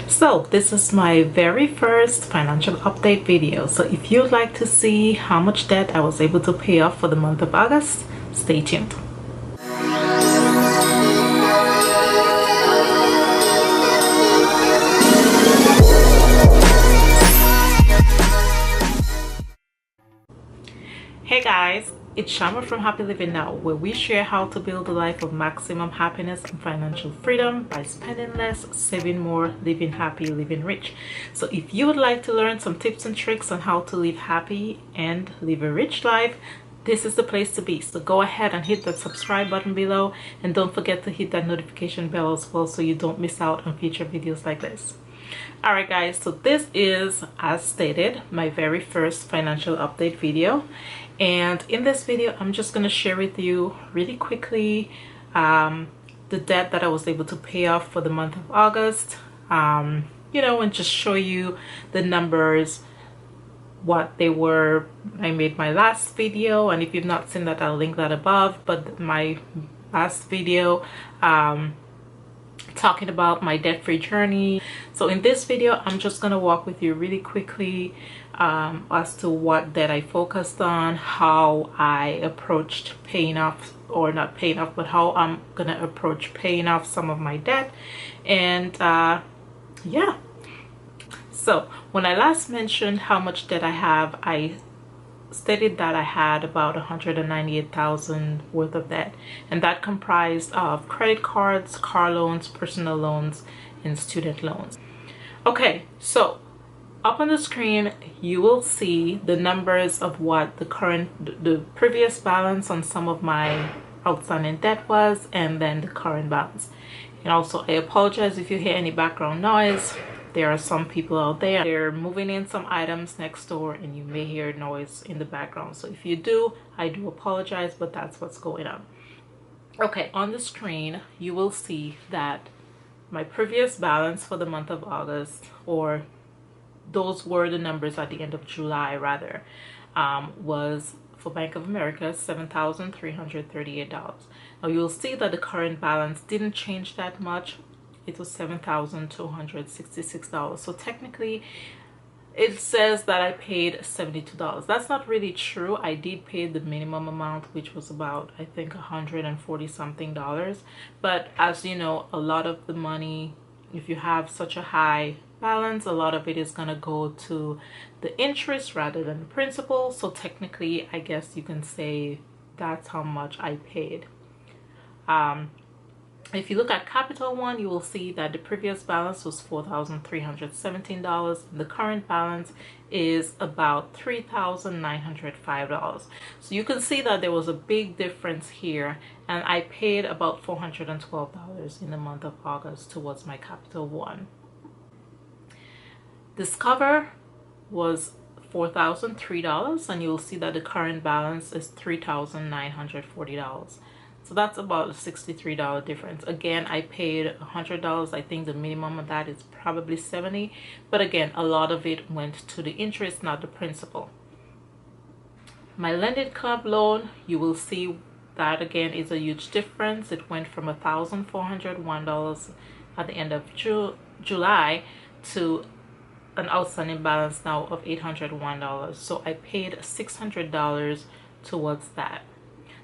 So this is my very first financial update video. So if you'd like to see how much debt I was able to pay off for the month of August, stay tuned. Hey guys, it's Shama from Happy Living Now, where we share how to build a life of maximum happiness and financial freedom by spending less, saving more, living happy, living rich. So if you would like to learn some tips and tricks on how to live happy and live a rich life, this is the place to be. So go ahead and hit that subscribe button below, and don't forget to hit that notification bell as well so you don't miss out on future videos like this. Alright guys, so this is, as stated, my very first financial update video, and in this video I'm just going to share with you really quickly the debt that I was able to pay off for the month of August, and just show you the numbers, what they were. I made my last video, and if you've not seen that, I'll link that above. But my last video talking about my debt-free journey. So in this video I'm just going to walk with you really quickly as to what debt I focused on, how I approached paying off, or not paying off, but how I'm gonna approach paying off some of my debt. And yeah, so when I last mentioned how much debt I have, I stated that I had about $198,000 worth of debt, and that comprised of credit cards, car loans, personal loans, and student loans. Okay, so up on the screen you will see the numbers of what the previous balance on some of my outstanding debt was, and then the current balance. And also, I apologize if you hear any background noise. There are some people out there, they're moving in some items next door, and you may hear noise in the background. So if you do, I do apologize, but that's what's going on. Okay, on the screen you will see that my previous balance for the month of August, or those were the numbers at the end of July rather, was for Bank of America $7,338. Now you'll see that the current balance didn't change that much. It was $7,266. So technically it says that I paid $72. That's not really true. I did pay the minimum amount, which was about, I think, $140 something. But as you know, a lot of the money, if you have such a high balance, a lot of it is going to go to the interest rather than the principal. So technically, I guess you can say that's how much I paid. If you look at Capital One, you will see that the previous balance was $4,317. The current balance is about $3,905. So you can see that there was a big difference here, and I paid about $412 in the month of August towards my Capital One. Discover was $4,003, and you'll see that the current balance is $3,940. So that's about a $63 difference. Again, I paid $100. I think the minimum of that is probably $70, but again, a lot of it went to the interest, not the principal. My Lending Club loan, you will see that again is a huge difference. It went from $1,401 at the end of July to an outstanding balance now of $801. So I paid $600 towards that.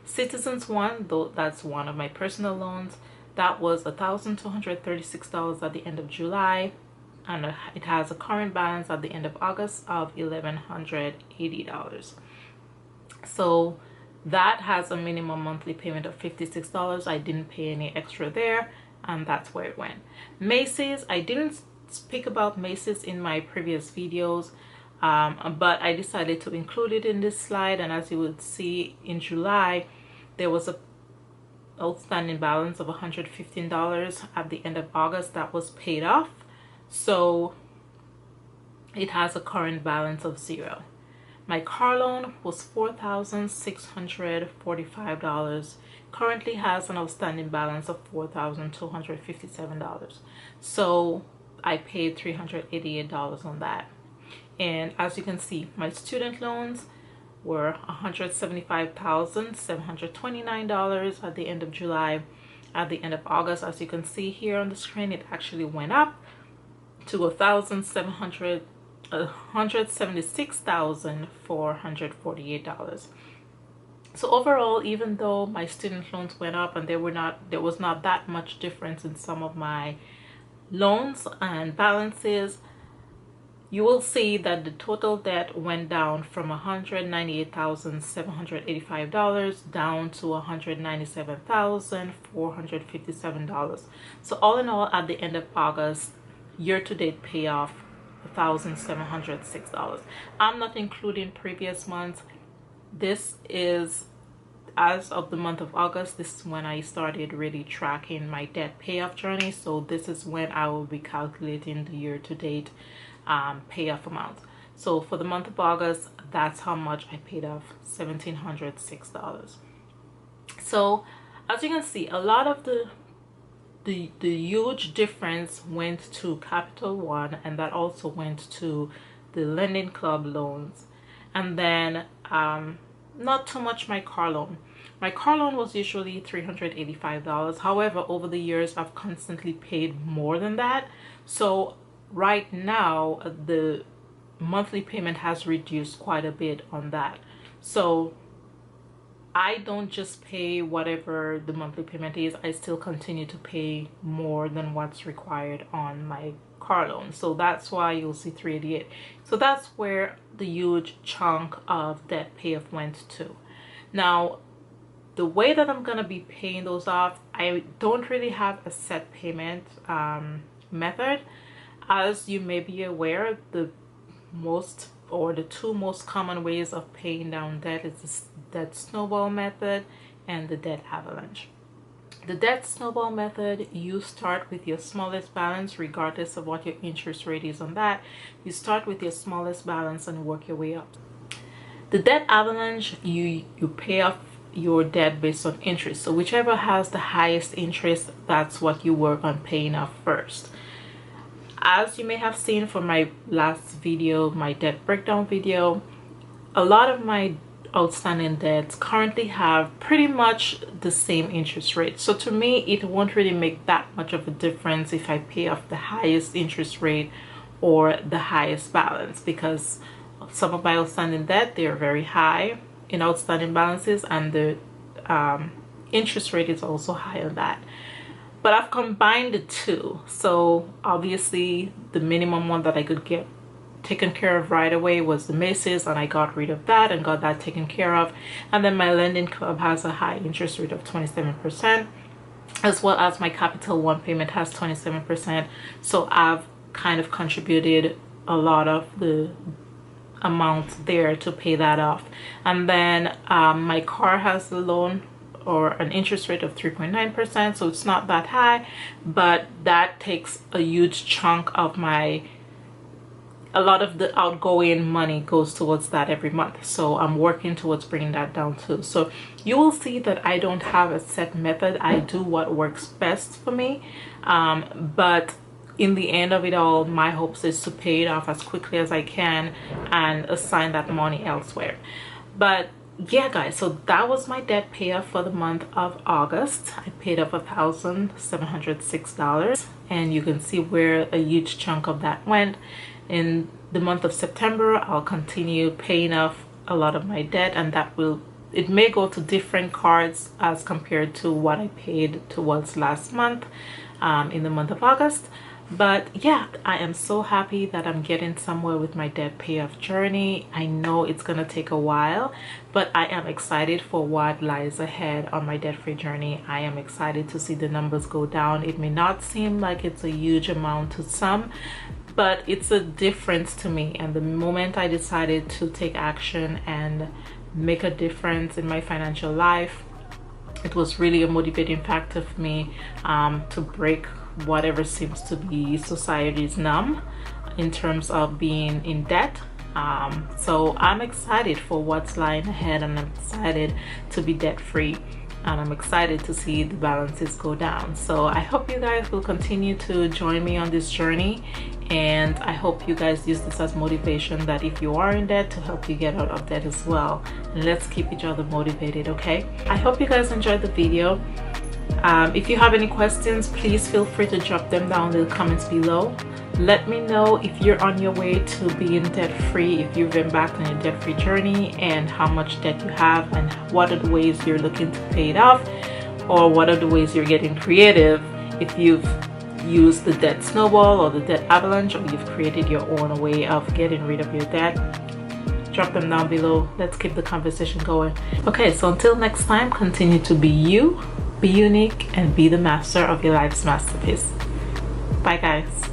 Citizens One, though that's one of my personal loans, that was $1,236 at the end of July, and it has a current balance at the end of August of $1,180. So that has a minimum monthly payment of $56. I didn't pay any extra there, and that's where it went. Macy's, I didn't speak about Macy's in my previous videos, but I decided to include it in this slide. And as you would see, in July there was a outstanding balance of $115. At the end of August that was paid off, so it has a current balance of $0. My car loan was $4,645, currently has an outstanding balance of $4,257. So I paid $388 on that. And as you can see, my student loans were $175,729 at the end of July. At the end of August, as you can see here on the screen, it actually went up to $176,448. So overall, even though my student loans went up and there was not that much difference in some of my loans and balances, you will see that the total debt went down from $198,785 down to $197,457. So all in all, at the end of August, year-to-date payoff $1,706. I'm not including previous months. This is as of the month of August. This is when I started really tracking my debt payoff journey. So this is when I will be calculating the year-to-date payoff amount. So for the month of August, that's how much I paid off, $1,706. So as you can see, a lot of the huge difference went to Capital One, and that also went to the Lending Club loans. And then not too much my car loan. My car loan was usually $385. However, over the years, I've constantly paid more than that. So right now, the monthly payment has reduced quite a bit on that. So I don't just pay whatever the monthly payment is. I still continue to pay more than what's required on my car loan. So that's why you'll see $388. So that's where the huge chunk of debt payoff went to. Now, the way that I'm gonna be paying those off, I don't really have a set payment method. As you may be aware, the two most common ways of paying down debt is the debt snowball method and the debt avalanche. The debt snowball method, you start with your smallest balance regardless of what your interest rate is on that. You start with your smallest balance and work your way up. The debt avalanche, you pay off your debt based on interest. So whichever has the highest interest, that's what you work on paying off first. As you may have seen from my last video, my debt breakdown video, a lot of my outstanding debts currently have pretty much the same interest rate. So to me, it won't really make that much of a difference if I pay off the highest interest rate or the highest balance, because some of my outstanding debt, they are very high in outstanding balances, and the interest rate is also high on that. But I've combined the two. So obviously the minimum one that I could get taken care of right away was the Macy's, and I got rid of that and got that taken care of. And then my Lending Club has a high interest rate of 27%, as well as my Capital One payment has 27%. So I've kind of contributed a lot of the amount there to pay that off. And then my car has a loan or an interest rate of 3.9%, so it's not that high, but that takes a huge chunk of a lot of the outgoing money goes towards that every month. So I'm working towards bringing that down too. So you will see that I don't have a set method. I do what works best for me, but in the end of it all, my hopes is to pay it off as quickly as I can and assign that money elsewhere. But yeah, guys, so that was my debt payoff for the month of August. I paid off $1,706, and you can see where a huge chunk of that went. In the month of September, I'll continue paying off a lot of my debt, and it may go to different cards as compared to what I paid towards last month in the month of August. But yeah, I am so happy that I'm getting somewhere with my debt payoff journey. I know it's gonna take a while, but I am excited for what lies ahead on my debt-free journey. I am excited to see the numbers go down. It may not seem like it's a huge amount to some, but it's a difference to me. And the moment I decided to take action and make a difference in my financial life, it was really a motivating factor for me to break whatever seems to be society's norm in terms of being in debt. So I'm excited for what's lying ahead, and I'm excited to be debt free, and I'm excited to see the balances go down. So I hope you guys will continue to join me on this journey, and I hope you guys use this as motivation that if you are in debt, to help you get out of debt as well. And let's keep each other motivated, okay? I hope you guys enjoyed the video. If you have any questions, please feel free to drop them down in the comments below. Let me know if you're on your way to being debt-free, if you've embarked on a debt-free journey, and how much debt you have, and what are the ways you're looking to pay it off, or what are the ways you're getting creative if you've used the debt snowball or the debt avalanche, or you've created your own way of getting rid of your debt. Drop them down below. Let's keep the conversation going. Okay, so until next time, continue to be you, be unique, and be the master of your life's masterpiece. Bye guys.